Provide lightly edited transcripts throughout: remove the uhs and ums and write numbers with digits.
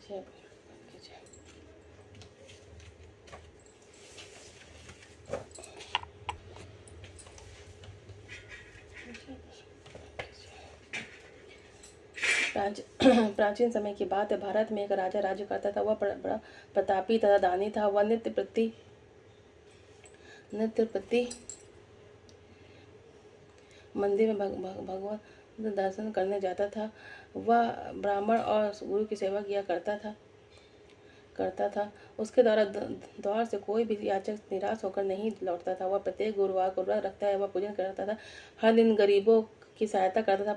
कीजिए। प्राचीन समय की बात है। भारत में एक राजा राज्य करता था। वह बड़ा प्रतापी तथा दानी था। वह नित्य प्रति मंदिर में भगवान दर्शन करने जाता था। वह ब्राह्मण और गुरु की सेवा किया करता था। उसके द्वार से कोई भी याचक निराश होकर नहीं लौटता था। वह प्रत्येक गुरुवार को व्रत रखता है। वह पूजन करता था। हर दिन गरीबों की सहायता करता था।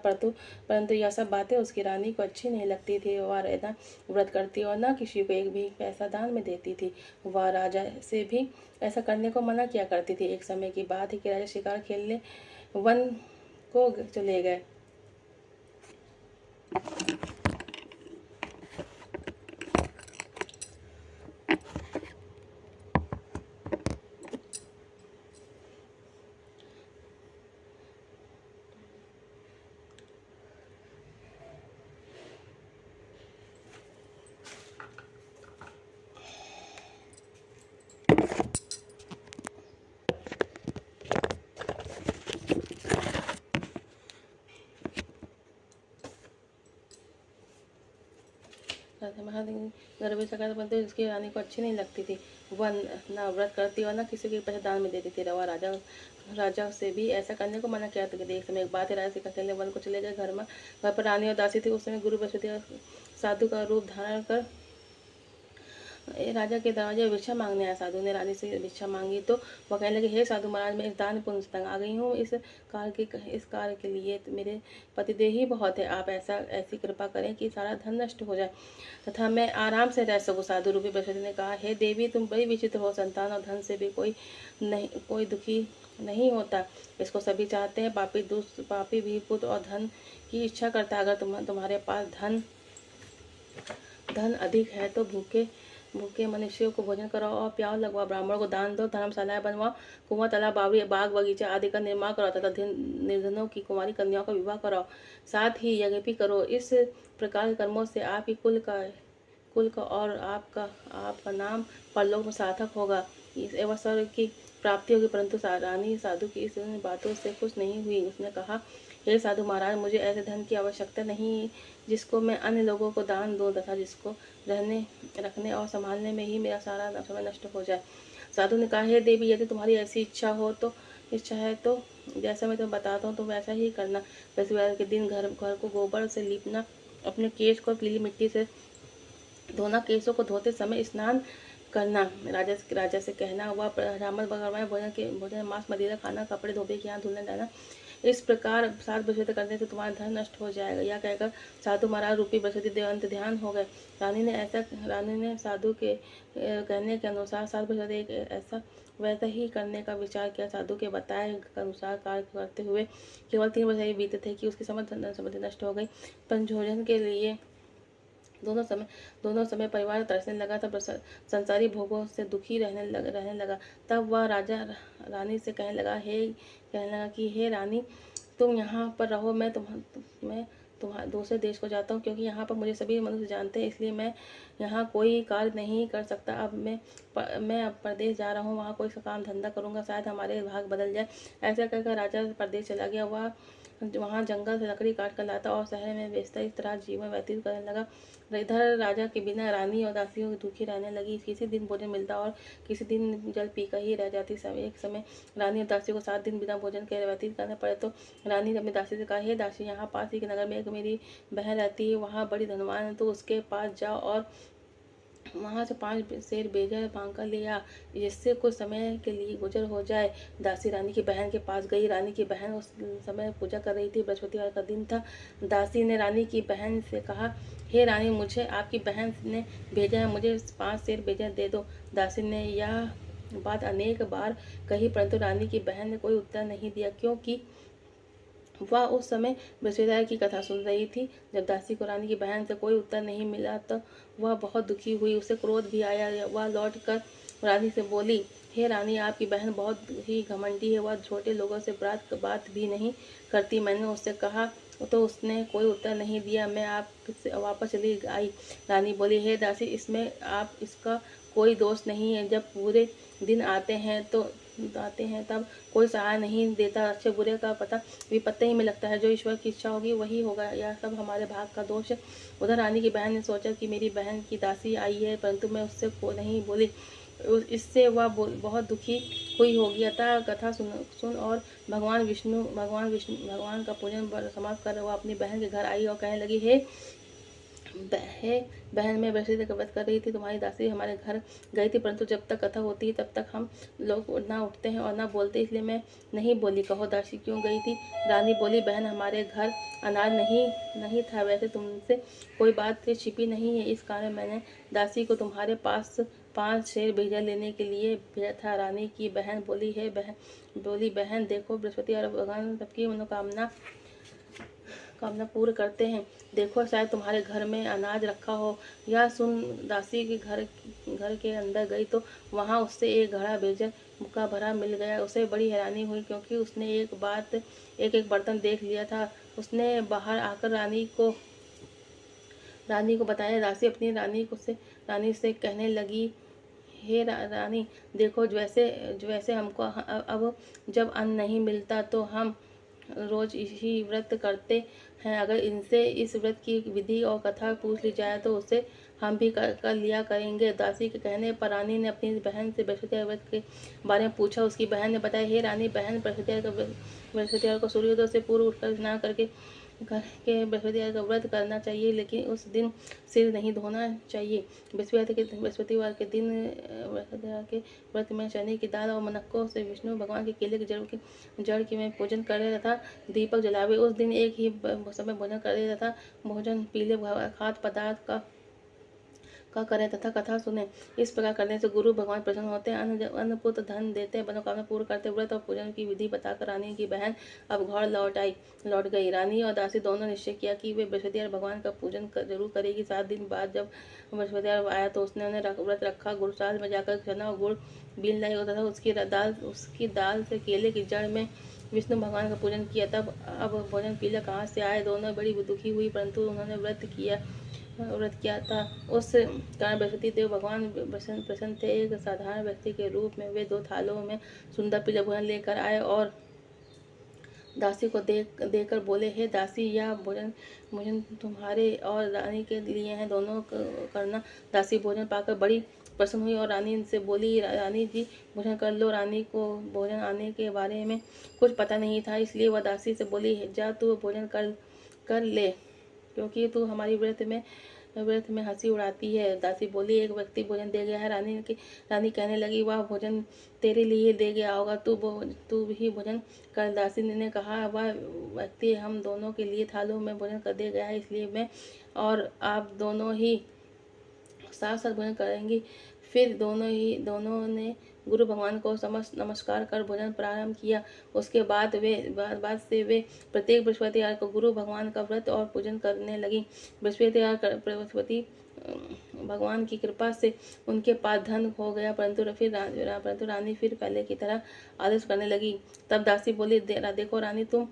परंतु यह सब बातें उसकी रानी को अच्छी नहीं लगती थी। वह रहना व्रत करती और न किसी को एक भी पैसा दान में देती थी। वह राजा से भी ऐसा करने को मना किया करती थी। एक समय की बात है कि राजा शिकार खेलने वन को चले गए। गर्भ सका परंतु इसकी रानी को अच्छी नहीं लगती थी। वह न व्रत करती और न किसी के पैसे दान में देती थी। वह राजा से भी ऐसा करने को मना किया था कि एक समय एक बात है, राजा शिकार खेलने वन को चले गए। घर पर रानी और दासी थी। उस समय गुरु बृहस्पति साधु का रूप धारण कर राजा के दरवाजे भिक्षा मांगने आया। साधु ने रानी से भिक्षा मांगी तो वह कहने लगे, हे साधु महाराज, मैं इस दान पुण्य से तंग आ गई हूँ। इस कार्य के लिए मेरे पतिदेव ही बहुत है। आप ऐसी कृपा करें कि सारा धन नष्ट हो जाए तथा मैं आराम से रह सकूं। साधु रूपी बृहस्पति ने कहा, हे देवी, तुम बड़ी विचित्र हो। संतान और धन से भी कोई दुखी नहीं होता। इसको सभी चाहते हैं। पापी भी पुत्र और धन की इच्छा करता है। अगर तुम्हारे पास धन अधिक है तो भूखे मनुष्यों को भोजन कराओ और प्याव लगवाओ। ब्राह्मणों को दान दो। धर्मशालाएं बनवाओ। कुआं, तालाब, बाग बगीचा आदि का निर्माण कराओ तथा निर्धनों की कुमारी कन्याओं का विवाह कराओ। साथ ही यज्ञ भी करो। इस प्रकार के कर्मों से आप ही कुल का और आपका नाम परलोक में सार्थक होगा एवं स्वर्ग की प्राप्ति होगी। परंतु रानी साधु की इस बातों से खुश नहीं हुई। उसने कहा, हे साधु महाराज, मुझे ऐसे धन की आवश्यकता नहीं जिसको मैं अन्य लोगों को दान दूं तथा जिसको रखने और संभालने में ही मेरा सारा समय नष्ट हो जाए। साधु ने कहा, हे देवी, यदि तुम्हारी ऐसी इच्छा है तो जैसा मैं तुम्हें बताता हूँ तो वैसा ही करना। बृहस्पतिवार के दिन घर को गोबर से लीपना, अपने केश को पीली मिट्टी से धोना, केशों को धोते समय स्नान करना, राजा से कहना, वह ब्राह्मण बगरवाएं भोजन मांस मदिरा खाना, कपड़े धोबे के यहाँ धुलने जाना। इस प्रकार 7 बृहस्पति करने से तुम्हारा धन नष्ट हो जाएगा। यह कहकर साधु महाराज रूपी बृहस्पति देवंत ध्यान हो गए। रानी ने साधु के कहने के अनुसार 7 बृहस्पति वैसा ही करने का विचार किया। साधु के बताए अनुसार कार्य करते हुए केवल 3 वर्ष बीते थे कि उसकी समृद्धि नष्ट हो गई। पंचभोजन के लिए दोनों समय परिवार तरसने लगा। तब संसारी भोगों से दुखी रहने लगा। तब वह रानी से कहने लगा कि हे रानी, तुम यहाँ पर रहो। मैं दूसरे देश को जाता हूँ क्योंकि यहाँ पर मुझे सभी मनुष्य जानते हैं, इसलिए मैं यहाँ कोई कार्य नहीं कर सकता। अब मैं अब प्रदेश जा रहा हूँ, वहाँ कोई काम धंधा करूँगा, शायद हमारे भाग बदल जाए। ऐसा कहकर राजा प्रदेश चला गया। वह वहाँ जंगल से लकड़ी काट कर लाता और शहर में बेचता। इस तरह जीवन व्यतीत करने लगा। इधर राजा के बिना रानी और दासियों दुखी रहने लगी। किसी दिन भोजन मिलता और किसी दिन जल पीकर ही रह जाती। एक समय रानी और दासियों को 7 दिन बिना भोजन के व्यतीत करने पड़े तो रानी ने अपनी दासी से कहा, हे दासी, यहाँ पास ही के नगर में एक मेरी बहन रहती है। वहाँ बड़ी धनवान है, तो उसके पास जाओ और वहाँ से 5 शेर बेजा मांग कर ले आ, जिससे कुछ समय के लिए गुजर हो जाए। दासी रानी की बहन के पास गई। रानी की बहन उस समय पूजा कर रही थी। बृहस्पतिवार का दिन था। दासी ने रानी की बहन से कहा, हे रानी, मुझे आपकी बहन ने भेजा है, मुझे 5 शेर बेजा दे दो। दासी ने यह बात अनेक बार कही, परंतु रानी की बहन ने कोई उत्तर नहीं दिया, क्योंकि वह उस समय बृहस्पतिवार की कथा सुन रही थी। जब दासी को रानी की बहन से कोई उत्तर नहीं मिला तो वह बहुत दुखी हुई। उसे क्रोध भी आया। वह लौट कर रानी से बोली, हे रानी, आपकी बहन बहुत ही घमंडी है। वह छोटे लोगों से बात भी नहीं करती। मैंने उससे कहा तो उसने कोई उत्तर नहीं दिया। मैं आप वापस चली आई। रानी बोली, हे दासी, इसमें आप इसका कोई दोष नहीं है। जब बुरे दिन आते हैं तब कोई सहारा नहीं देता। अच्छे बुरे का पता विपत्ति ही में लगता है। जो ईश्वर की इच्छा होगी वही होगा। यह सब हमारे भाग का दोष है। उधर रानी की बहन ने सोचा कि मेरी बहन की दासी आई है, परंतु मैं उससे को नहीं बोली। इससे वह बहुत दुखी हुई होगी। अतः कथा सुन और भगवान का पूजन समाप्त कर वह अपनी बहन के घर आई और कहने लगी, हे बहन, मैं बृहस्पति का व्रत कर रही थी। तुम्हारी दासी हमारे घर गई थी, परंतु जब तक कथा होती है तब तक हम लोग ना उठते हैं और ना बोलते, इसलिए मैं नहीं बोली। कहो दासी क्यों गई थी? रानी बोली, बहन, हमारे घर अनाज नहीं था। वैसे तुमसे कोई बात छिपी नहीं है, इस कारण मैंने दासी को तुम्हारे पास 5 शेर भेजा लेने के लिए भेजा था। रानी की बहन बोली, बहन देखो, बृहस्पति और भगवान सबकी मनोकामना पूर्ण करते हैं। देखो, शायद तुम्हारे घर में अनाज रखा हो। यह सुन दासी के घर के अंदर गई तो वहां उससे एक घड़ा बेजर मुक्का भरा मिल गया। उसे बड़ी हैरानी हुई, क्योंकि उसने एक बर्तन देख लिया था। उसने बाहर आकर रानी को बताया। दासी अपनी रानी से कहने लगी, हे रानी, देखो, जैसे हमको अब जब अन्न नहीं मिलता तो हम रोज इसी व्रत करते हैं। अगर इनसे इस व्रत की विधि और कथा पूछ ली जाए तो उसे हम भी कर लिया करेंगे। दासी के कहने पर रानी ने अपनी बहन से बृहस्पति व्रत के बारे में पूछा। उसकी बहन ने बताया, हे रानी, बहन, बृहस्पतिवार को सूर्योदय से पूर्व उठकर स्नान करके बृहस्पतिवार का व्रत करना चाहिए, लेकिन उस दिन सिर नहीं धोना चाहिए। बृहस्पतिवार के दिन व्रत में चने की दाल और मनक्कों से विष्णु भगवान के केले के जड़ की में पूजन करे तथा दीपक जलावे। उस दिन एक ही समय भोजन करे तथा भोजन पीले खाद्य पदार्थ का करें तथा कथा सुने। इस प्रकार करने से गुरु भगवान प्रसन्न होते हैं, अन्न पुत्र धन देते हैं, मनोकामना पूर्ण करते। व्रत और पूजन की विधि बताकर रानी की बहन अब घर लौट गई। रानी और दासी दोनों निश्चय किया कि वे बृहस्पतिवार भगवान का पूजन जरूर करेगी। 7 दिन बाद जब बृहस्पतिवार आया तो उसने व्रत रखा। गुरुसाल में जाकर चना और गुड़ बीन लाई तथा उसकी दाल से केले की जड़ में विष्णु भगवान का पूजन किया। तब अब भोजन पीला कहाँ से आए? दोनों बड़ी दुखी हुई, परंतु उन्होंने व्रत किया था। उस कारण बृहस्पति देव भगवान प्रसन्न थे। एक साधारण व्यक्ति के रूप में वे 2 थालों में सुंदर पीला भोजन लेकर आए और दासी को देकर बोले, हे दासी, यह भोजन तुम्हारे और रानी के लिए है, दोनों करना। दासी भोजन पाकर बड़ी प्रसन्न हुई और रानी से बोली, रानी जी, भोजन कर लो। रानी को भोजन आने के बारे में कुछ पता नहीं था, इसलिए वह दासी से बोली, जा तू भोजन कर ले, क्योंकि तू हमारी व्रत में हंसी उड़ाती है। दासी बोली, एक व्यक्ति भोजन दे गया है। रानी कहने लगी, वह भोजन तेरे लिए दे गया होगा, तू भी भोजन कर। दासी ने कहा, वह व्यक्ति हम दोनों के लिए थालों में भोजन कर दे गया है, इसलिए मैं और आप दोनों ही साथ साथ भोजन करेंगी। फिर दोनों ने गुरु भगवान को नमस्कार कर भोजन प्रारंभ किया। उसके बाद से वे प्रत्येक बृहस्पतिवार को गुरु भगवान का व्रत और पूजन करने लगी। बृहस्पति भगवान की कृपा से उनके पास धन हो गया, परंतु रानी फिर पहले की तरह आलस करने लगी। तब दासी बोली, देखो रानी, तुम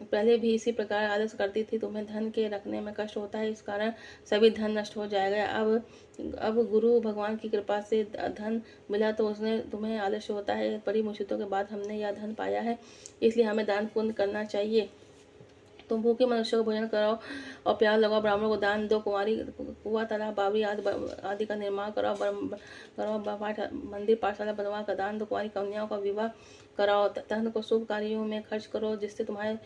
पहले भी इसी प्रकार आलस करती थी। तुम्हें धन के रखने में कष्ट होता है, इस कारण सभी धन नष्ट हो जाएगा। अब गुरु भगवान की कृपा से धन मिला तो उसने तुम्हें आलस्य होता है। बड़ी मुसीबतों के बाद हमने यह धन पाया है, इसलिए हमें दान पुण्य करना चाहिए। तुम भूखे मनुष्य को भोजन कराओ और प्यार लगाओ, ब्राह्मणों को दान दो, कुआं तालाब बावड़ी आदि का निर्माण कराओ, मंदिर पाठशाला बनवा कर दान दो, कुंवारी कन्याओं का विवाह कराओ, धन को शुभ कार्यों में खर्च करो, जिससे तुम्हारे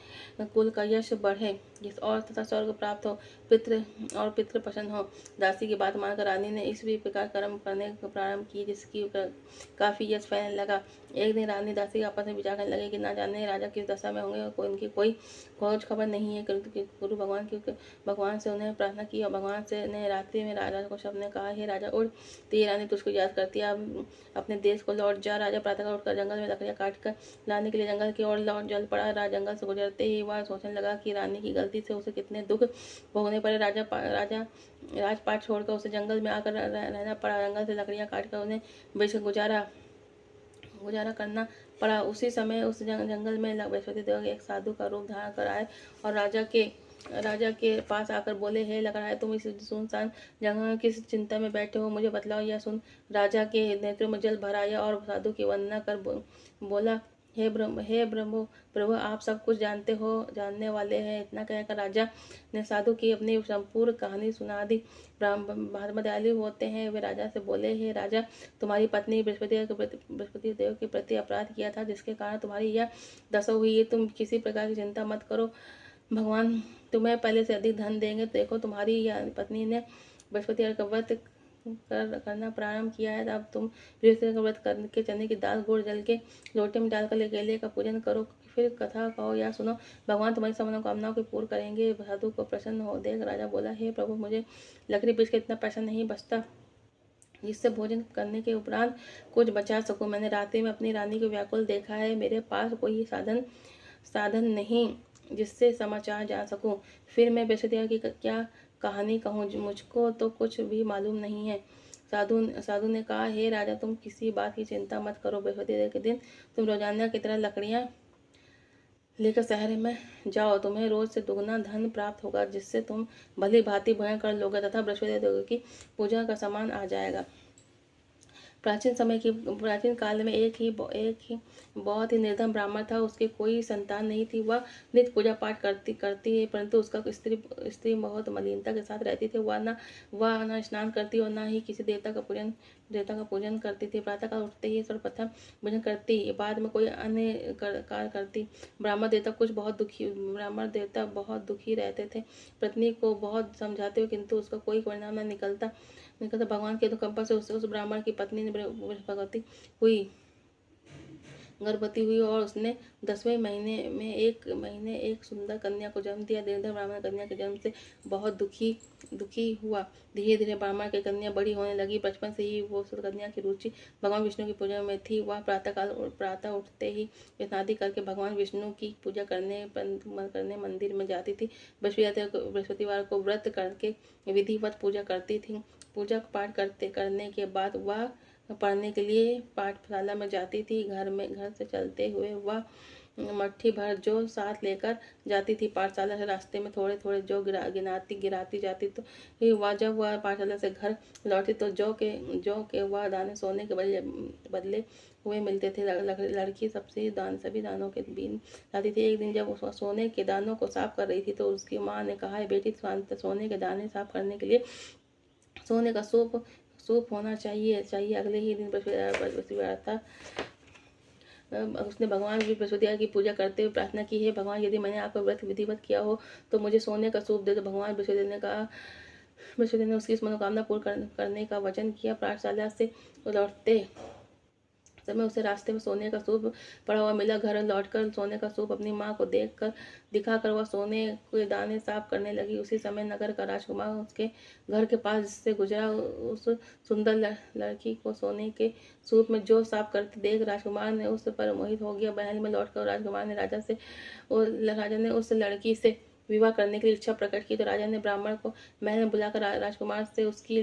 कुल का यश बढ़े और तथा स्वर्ग प्राप्त हो, पितृ प्रसन्न हो। दासी की बात मानकर रानी ने इस भी प्रकार कर्म करने प्रारंभ किए, जिसकी काफी यश फैलने लगा। एक दिन रानी दासी आपस में विचार करने लगे कि न जाने राजा किस दशा में होंगे और उनकी कोई खोज खबर नहीं है। गुरु भगवान से उन्हें प्रार्थना की और भगवान से ने रात्रि में राजा को सबने कहा, हे राजा, उठ, तेरी रानी तुझको याद करती है, अब अपने देश को लौट जा। राजा प्रातः उठकर जंगल में लकड़ियां काट कर लाने के लिए जंगल की ओर लौट चल पड़ा। जंगल से गुजरते ही वह सोचने लगा कि रानी की गलती से उसे कितने दुख भोगने पड़े। राजपाट छोड़कर उसे जंगल में आकर रहना पड़ा। जंगल से लकड़ियां काटकर उन्हें बेचकर गुजारा करना पड़ा। उसी समय उस जंगल में बृहस्पति देव एक साधु का रूप धारण कर आए और राजा के राजा के पास आकर बोले, हे लकड़हारे, तुम इस सुनसान जगह में किस चिंता में बैठे हो, मुझे बतलाओ। यह सुन राजा के नेत्रों में जल भर आया और साधु की वंदना कर बोला, हे ब्रह्मो प्रभु, आप सब कुछ जानते हो, जानने वाले हैं। इतना कहकर राजा ने साधु की अपनी संपूर्ण कहानी सुना दी। महात्मा दयालु होते हैं, वे राजा से बोले, हे राजा, तुम्हारी पत्नी बृहस्पति देव के प्रति अपराध किया था, जिसके कारण तुम्हारी यह दशा हुई है। तुम किसी प्रकार की चिंता मत करो, भगवान तुम्हें पहले से अधिक धन देंगे। देखो, तुम्हारी यह पत्नी ने बृहस्पति का व्रत करना प्रारंभ किया है। अब तुम बृहस्पति का व्रत करके चने की दाल गुड़ जल के लोटे में डालकर केले का पूजन करो, फिर कथा कहो या सुनो, भगवान तुम्हारी सब मनोकामनाओं को पूर्ण करेंगे। साधु को प्रसन्न हो देख राजा बोला, हे प्रभु, मुझे लकड़ी पीस के इतना पैसा नहीं बचता जिससे भोजन करने के उपरांत कुछ बचा सकूं। मैंने रात्रि में अपनी रानी को व्याकुल देखा है, मेरे पास कोई साधन नहीं जिससे समाचार जा सकूं। फिर मैं बृहस्पति की क्या कहानी कहूँ, मुझको तो कुछ भी मालूम नहीं है। साधु ने कहा, हे राजा, तुम किसी बात की चिंता मत करो। बृहस्पति के दिन तुम रोजाना की तरह लकड़ियाँ लेकर शहर में जाओ, तुम्हें रोज से दुगना धन प्राप्त होगा, जिससे तुम भली भांति भोजन कर लोगे तथा बृहस्पति देव की पूजा का सामान आ जाएगा। प्राचीन काल में एक ही बहुत ही निर्धन ब्राह्मण था। उसके कोई संतान नहीं थी। वह नित्य पूजा पाठ करती है, परंतु उसका स्त्री बहुत मलिनता के साथ रहती थी। वह न स्नान करती और न ही किसी देवता का पूजन करती थी। प्रातःकाल उठते ही सर्वप्रथम भोजन करती, बाद में कोई अन्य कार्य करती। ब्राह्मण देवता बहुत दुखी रहते थे। पत्नी को बहुत समझाते हुए किंतु उसका कोई परिणाम न निकलता। भगवान के अनुकंपा से उस ब्राह्मण की पत्नी ने गर्भवती हुई और उसने 10वें महीने एक सुंदर कन्या को जन्म दिया। निर्धन ब्राह्मण कन्या के जन्म से बहुत दुखी हुआ। धीरे धीरे ब्राह्मण की कन्या बड़ी होने लगी। बचपन से ही वो उस कन्या की रुचि भगवान विष्णु की पूजा में थी। वह प्रातः उठते ही स्नान करके भगवान विष्णु की पूजा करने मंदिर में जाती थी। बृहस्पतिवार को व्रत करके विधिवत पूजा करती थी। पूजा पाठ करने के बाद वह पढ़ने के लिए पाठशाला में जाती थी। घर से चलते हुए वह मट्ठी भर जौ साथ लेकर जाती थी। पाठशाला से रास्ते में थोड़े थोड़े जौ गिराती जाती। तो जब वह पाठशाला से घर लौटी तो जौ के वह दाने सोने के बदले हुए मिलते थे। लड़की सभी दानों के बीन लाती थी। एक दिन जब वह सोने के दानों को साफ कर रही थी तो उसकी माँ ने कहा, बेटी, सोने के दाने साफ करने के लिए सोने का सूप होना चाहिए। अगले ही दिन बृहस्पतिवार था। उसने भगवान बृहस्पति की पूजा करते हुए प्रार्थना की, है भगवान, यदि मैंने आपका व्रत विधिवत किया हो तो मुझे सोने का सूप दे दो। भगवान बृहस्पति ने उसकी इस मनोकामना पूर्ण करने का वचन किया। पाठशाला से लौटते समय उसे रास्ते में सोने का सूप पड़ा हुआ मिला। घर लौटकर सोने का सूप अपनी माँ को दिखाकर वह सोने के दाने साफ करने लगी। उसी समय नगर का राजकुमार उसके घर के पास से गुजरा। उस सुंदर लड़की को सोने के सूप में जो साफ करते देख राजकुमार ने उस पर मोहित हो गया। महल में लौटकर राजकुमार ने राजा ने उस लड़की से विवाह करने की इच्छा प्रकट की। तो राजा ने ब्राह्मण को महल में बुलाकर राजकुमार से उसकी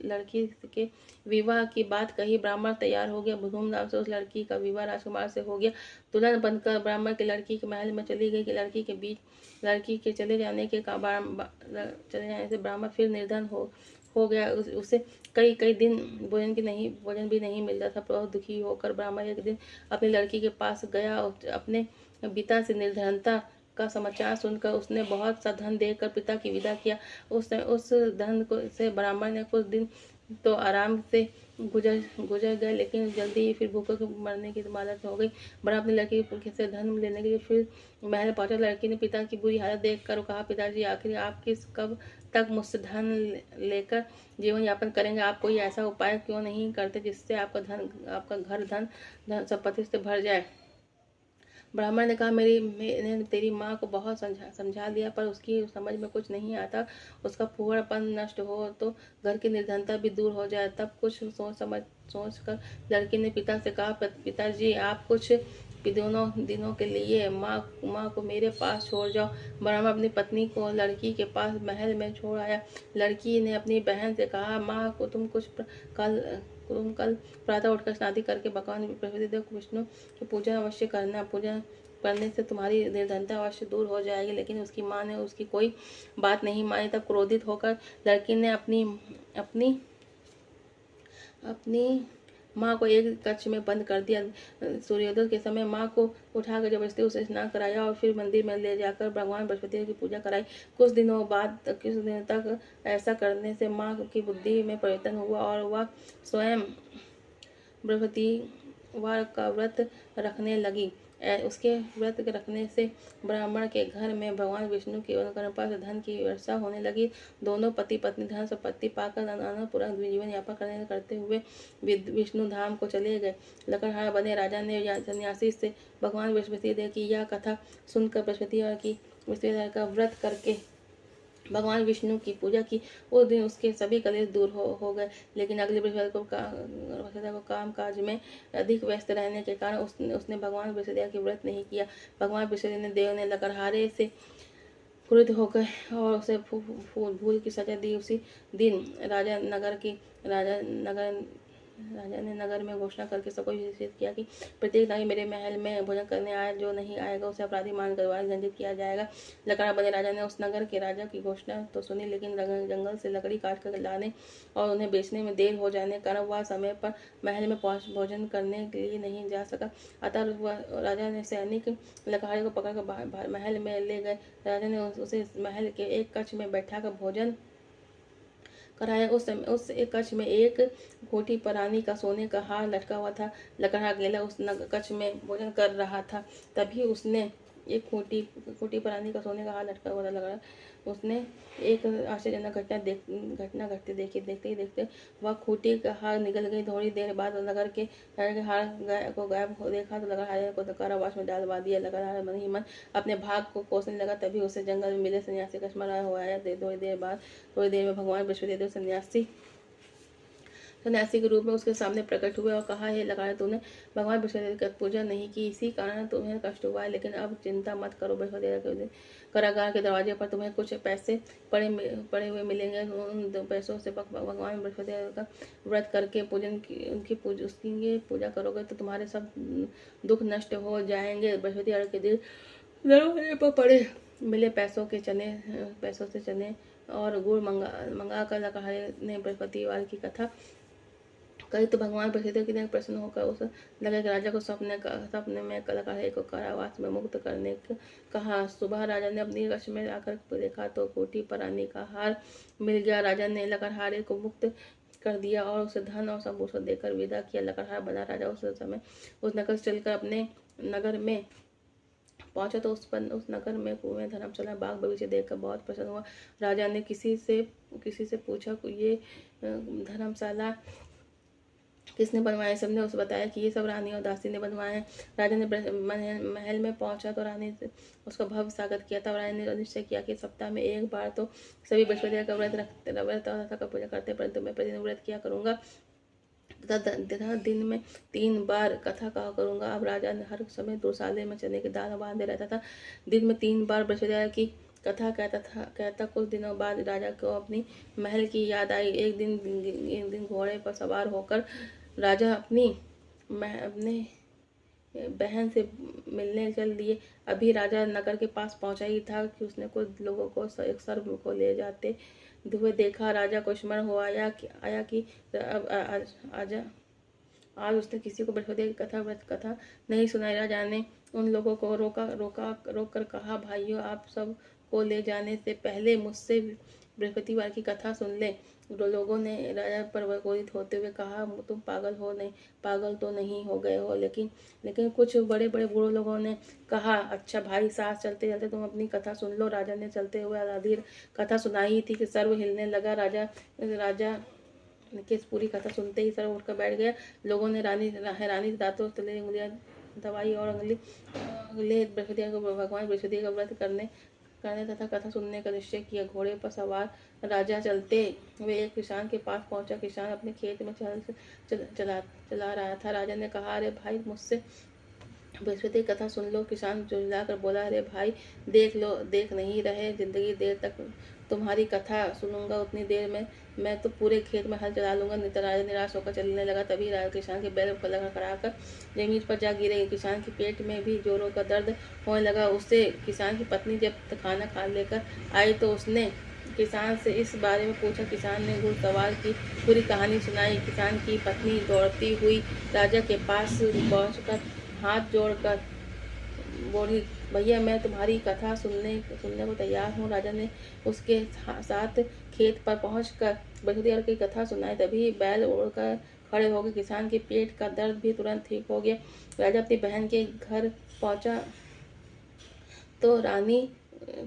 लड़की के विवाह की बात कही। ब्राह्मण तैयार हो गया। धूमधाम से उस लड़की का विवाह राजकुमार से हो गया। दुल्हन बनकर ब्राह्मण की लड़की के महल में चली गई। लड़की के चले जाने से ब्राह्मण फिर निर्धन हो गया। उसे कई दिन भोजन भी नहीं मिलता था। बहुत दुखी होकर ब्राह्मण एक दिन अपनी लड़की के पास गया। अपने पिता से निर्धनता का समाचार सुनकर उसने बहुत सा धन देकर पिता की विदा किया। उस धन से ब्राह्मण ने कुछ दिन तो आराम से गुजर गए, लेकिन जल्दी ही फिर भूखे मरने की हालत हो गई। बड़ा अपनी लड़की से धन लेने के लिए फिर महल पहुंचा। लड़की ने पिता की बुरी हालत देखकर कहा, पिताजी, आखिर आप कब तक मुझसे धन लेकर जीवन यापन करेंगे? आप कोई ऐसा उपाय क्यों नहीं करते जिससे आपका घर धन संपत्ति से भर जाए? ब्राह्मण ने कहा, मैंने तेरी माँ को बहुत समझा लिया, पर उसकी समझ में कुछ नहीं आता। उसका फूहड़पन नष्ट हो तो घर की निर्धनता भी दूर हो जाए। तब कुछ सोच कर लड़की ने पिता से कहा, पिताजी, आप कुछ दिनों के लिए माँ को मेरे पास छोड़ जाओ। ब्राह्मण अपनी पत्नी को लड़की के पास महल में छोड़ आया। लड़की ने अपनी बहन से कहा, माँ को तुम कल प्रातः उठकर स्नान करके भगवान बृहस्पति देव विष्णु की पूजा अवश्य करना। पूजा करने से तुम्हारी निर्धनता अवश्य दूर हो जाएगी। लेकिन उसकी माँ ने उसकी कोई बात नहीं मानी। तब क्रोधित होकर लड़की ने अपनी अपनी अपनी माँ को एक कक्ष में बंद कर दिया। सूर्योदय के समय माँ को उठाकर जबरदस्ती उसे स्नान कराया और फिर मंदिर में ले जाकर भगवान बृहस्पति की पूजा कराई। कुछ दिनों तक ऐसा करने से माँ की बुद्धि में परिवर्तन हुआ और वह स्वयं बृहस्पतिवार का व्रत रखने लगी। उसके व्रत के रखने से ब्राह्मण के घर में भगवान विष्णु की कृपा से धन की वर्षा होने लगी। दोनों पति पत्नी धन संपत्ति पाकर आनंदपूर्वक जीवन यापन करते हुए विष्णु धाम को चले गए। लकड़हारा बने राजा ने सन्यासी से भगवान बृहस्पति देव की यह कथा सुनकर बृहस्पतिवार का व्रत करके भगवान विष्णु की पूजा की। उस दिन उसके सभी कलेश दूर हो गए। लेकिन अगले बृहस्पतिवार को काम काज में अधिक व्यस्त रहने के कारण उसने भगवान बृहस्पति के व्रत नहीं किया। भगवान बृहस्पति ने देव ने लकड़हारे से क्रुद्ध हो गए और उसे भूल की सजा दी। उसी दिन राजा ने नगर में घोषणा करके सबको विशेषित किया कि प्रत्येक नारी मेरे महल में भोजन करने आए, जो नहीं आएगा उसे अपराधी मानकर दंडित किया जाएगा। लकड़ा बने राजा ने उस नगर के राजा की घोषणा तो सुनी, लेकिन जंगल से लकड़ी काट कर लाने और उन्हें बेचने में देर हो जाने के कारण वह समय पर महल में भोजन करने के लिए नहीं जा सका। अतः राजा ने सैनिक लकड़हारे को पकड़कर महल में ले गए। राजा ने उसे महल के एक कक्ष में बैठाकर भोजन कराया। उस एक कक्ष में एक कोठी पर रानी का सोने का हार लटका हुआ था। लकड़हारा अकेला उस कक्ष में भोजन कर रहा था। तभी उसने एक कोठी पर रानी का सोने का हार लटका हुआ था। लकड़हारा उसने एक आश्चर्यजनक घटना घटते देखते वह खूंटी का हार निकल गई। थोड़ी देर बाद नगर के राजा के हार को गायब देखा तो लकड़हारे को कारावास में डालवा दिया। लकड़हारा मन ही मन अपने भाग को कोसने लगा। तभी उसे जंगल में मिले सन्यासी का स्मरण हुआ आया। थोड़ी देर में भगवान बृहस्पति देव सन्यासी के रूप में उसके सामने प्रकट हुए और कहा, हे लकड़हारे, तूने भगवान बृहस्पति की पूजा नहीं की, इसी कारण तुम्हें कष्ट हुआ है। लेकिन अब चिंता मत करो, बृहस्पति कारागार के दरवाजे पर तुम्हें कुछ पैसे पड़े हुए मिलेंगे। उन पैसों से भगवान बृहस्पति का व्रत करके उनकी पूजा करोगे तो तुम्हारे सब दुख नष्ट हो जाएंगे। बृहस्पति के दिन दरवाजे पर पड़े मिले पैसों से चने और गुड़ मंगा कर लकड़हारे ने बृहस्पतिवार की कथा कही तो भगवान बृहस्पति ने प्रसन्न होकर उस नगर के राजा को सपने में लकड़हारे को कारावास में मुक्त करने को कहा। सुबह राजा ने अपनी कक्ष में आकर देखा तो कोठी पर रानी का हार मिल गया। राजा ने लकड़हारे को मुक्त कर दिया और उसे धन और संभूषण देकर विदा किया। लकड़हारा बना राजा उस समय उस नगर से चलकर अपने नगर में पहुंचा तो उस नगर में कुएं, धर्मशाला, बाग बगीचे देखकर बहुत प्रसन्न हुआ। राजा ने किसी से पूछा, ये धर्मशाला किसने बनवाए? सबने उसे बताया कि ये सब रानी और दासी ने बनवाए हैं। राजा ने महल में पहुंचा तो रानी ने उसका भव्य स्वागत किया था। रानी ने निश्चय किया कि सप्ताह में एक बार तो सभी बृहस्पति का व्रत और पूजा करते, परंतु मैं प्रतिदिन व्रत किया करूंगा तथा दिन में 3 बार कथा कहा करूंगा। अब राजा ने हर समय दुसाले में चने की दाल बांधे रहता था। दिन में 3 बार बृहस्पति की कथा कहता। कुछ दिनों बाद राजा को अपनी महल की याद आई। एक दिन घोड़े पर सवार होकर राजा अपने बहन से मिलने चल दिए। अभी राजा नगर के पास पहुंचा ही था कि उसने कुछ लोगों को एक सर्प को ले जाते हुए देखा। राजा को स्मरण हो आया कि आज उसने किसी को बृहस्पति की व्रत कथा नहीं सुनाई। राजा ने उन लोगों को रोक कर कहा, भाइयों, आप सब को ले जाने से पहले मुझसे बृहस्पतिवार की कथा सुन ले। लोगों ने राजा पर क्रोधित होते हुए कहा, तुम पागल तो नहीं हो गए हो? लेकिन कुछ बड़े बूढ़े लोगों ने कहा, अच्छा भाई, साथ चलते चलते तुम अपनी कथा सुन लो। राजा ने चलते हुए अधीर कथा सुनाई थी कि सर्व हिलने लगा। राजा की पूरी कथा सुनते ही सर्व उठकर बैठ गया। लोगों ने रानी दांतों तले उंगलियां दबाई और अगले भगवान बृहस्पति का व्रत करने तथा कथा सुनने का निश्चय किया। घोड़े पर सवार राजा चलते हुए एक किसान के पास पहुंचा। किसान अपने खेत में चला रहा था। राजा ने कहा, अरे भाई, मुझसे बृहस्पति की कथा सुन लो। किसान झुंझला कर बोला, अरे भाई, देख नहीं रहे, जिंदगी देर तक तुम्हारी कथा सुनूंगा उतनी देर में मैं तो पूरे खेत में हल चला लूंगा। राजा निराश होकर चलने लगा। तभी किसान के बैल को लड़खड़ा कर जमीन पर जा गिरे। किसान के पेट में भी जोरों का दर्द होने लगा। उससे किसान की पत्नी जब खाना खा लेकर आई तो उसने किसान से इस बारे में पूछा। किसान ने घुड़सवार की पूरी कहानी सुनाई। किसान की पत्नी दौड़ती हुई राजा के पास पहुंचकर हाथ जोड़कर बोली, भैया मैं तुम्हारी कथा सुनने सुनने को तैयार हूँ। राजा ने उसके साथ खेत पर पहुंचकर बृहस्पति की कथा सुनाई। तभी बैल उड़कर खड़े हो गए। किसान के पेट का दर्द भी तुरंत ठीक हो गया। राजा अपनी बहन के घर पहुंचा तो रानी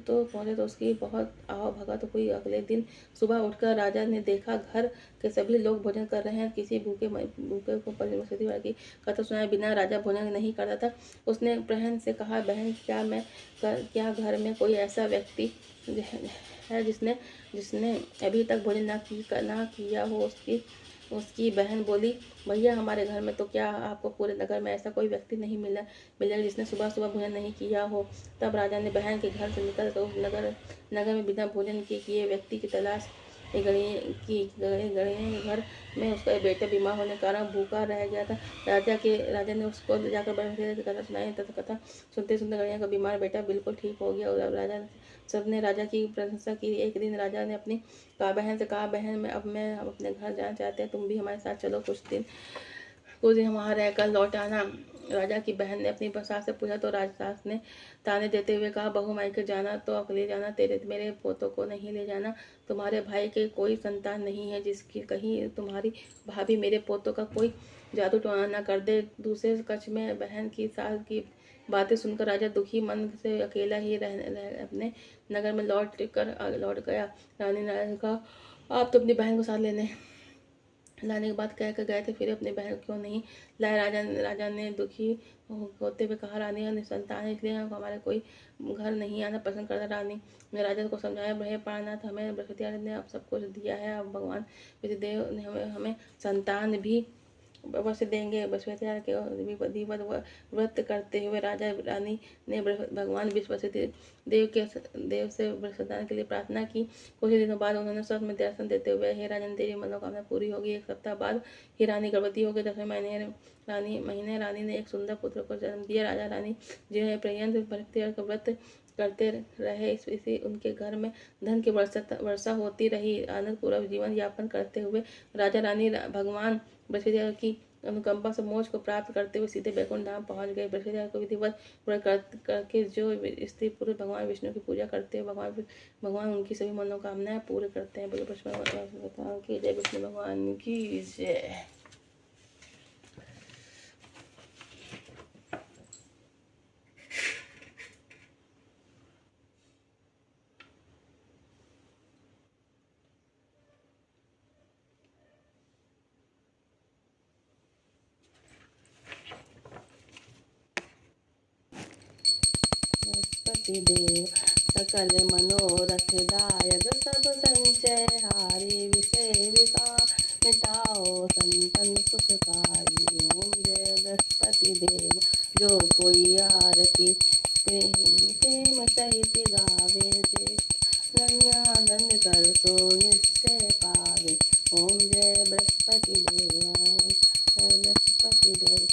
तो उसकी बहुत आवभगत हुई। अगले दिन सुबह उठकर राजा ने देखा घर के सभी लोग भोजन कर रहे हैं। किसी भूखे को बृहस्पति की कथा सुनाए बिना राजा भोजन नहीं करता था। उसने बहन से कहा, बहन क्या घर में कोई ऐसा व्यक्ति है जिसने जिसने अभी तक भोजन ना किया हो। उसकी बहन बोली, भैया हमारे घर में तो क्या आपको पूरे नगर में ऐसा कोई व्यक्ति नहीं मिलेगा जिसने सुबह सुबह भोजन नहीं किया हो। तब राजा ने बहन के घर से निकल कर उस नगर में बिना भोजन के किए व्यक्ति की तलाश गए। घर में उसका बेटा बीमार होने के कारण भूखा रह गया था। राजा ने उसको जाकर बहन की कथा सुनाई तथा कथा सुनते सुनते गणिया का बीमार बेटा बिल्कुल ठीक हो गया। और सबने राजा की प्रशंसा की। एक दिन राजा ने अपनी बहन से कहा, बहन मैं अपने घर जाना चाहते हैं, तुम भी हमारे साथ चलो। कुछ दिन वहाँ रहकर लौट आना। राजा की बहन ने अपनी सास से पूछा तो राजसास ने ताने देते हुए कहा, बहू मायके जाना तो अकेले जाना, मेरे पोतों को नहीं ले जाना। तुम्हारे भाई के कोई संतान नहीं है जिसकी कहीं तुम्हारी भाभी मेरे पोतों का कोई जादू टोना न कर दे। दूसरे कक्ष में बहन की सास की बातें सुनकर राजा दुखी मन से अकेला ही अपने नगर में लौट गया। रानी ने कहा, आप तो अपनी बहन को साथ लाने के बाद कह कर गए थे, फिर अपनी बहन क्यों नहीं लाए। राजा ने दुखी होते हुए कहा, रानी का निसंतान है इसलिए हमारे कोई घर नहीं आना पसंद करता। रानी ने राजा को समझाया, भय प्राणनाथ हमें बृहस्पति ने अब सब कुछ दिया है। अब भगवान विधिदेव ने हमें संतान भी अवश्य देंगे। बृहस्पति के विधिवत व्रत करते हुए राजा रानी ने भगवान बृहस्पति देव से संतान के लिए प्रार्थना की। कुछ दिनों बाद उन्होंने स्वप्न में दर्शन देते हुए, हे राजन तेरी मनोकामना पूरी होगी। एक सप्ताह बाद ही रानी गर्भवती हो गई। 10वें महीने रानी ने एक सुंदर पुत्र को जन्म दिया। राजा रानी जिन्हें पर्यंत भक्ति का व्रत करते रहे, इसी उनके घर में धन की वर्षा होती रही। आनंद पूर्वक जीवन यापन करते हुए राजा रानी भगवान बृहस्पति की अनुकंपा से मोक्ष को प्राप्त करते हुए सीधे बैकुंठ धाम पहुंच गए। बृहस्पति को विधिवत करके जो स्त्री पुरुष भगवान विष्णु की पूजा करते हैं, भगवान उनकी सभी मनोकामनाएं पूरी करते हैं। भगवान की जय, विष्णु भगवान की जय। देव सकल मनोरथ दायक सब संचय हारे विषय विकार मिटाओ संतन सुखकारी। ओम जय बृहस्पति देव। जो कोई आरती प्रेम सहित गावे, आनंद कर सो निश्चय पावे। ओम जय बृहस्पति देव। बृहस्पति देव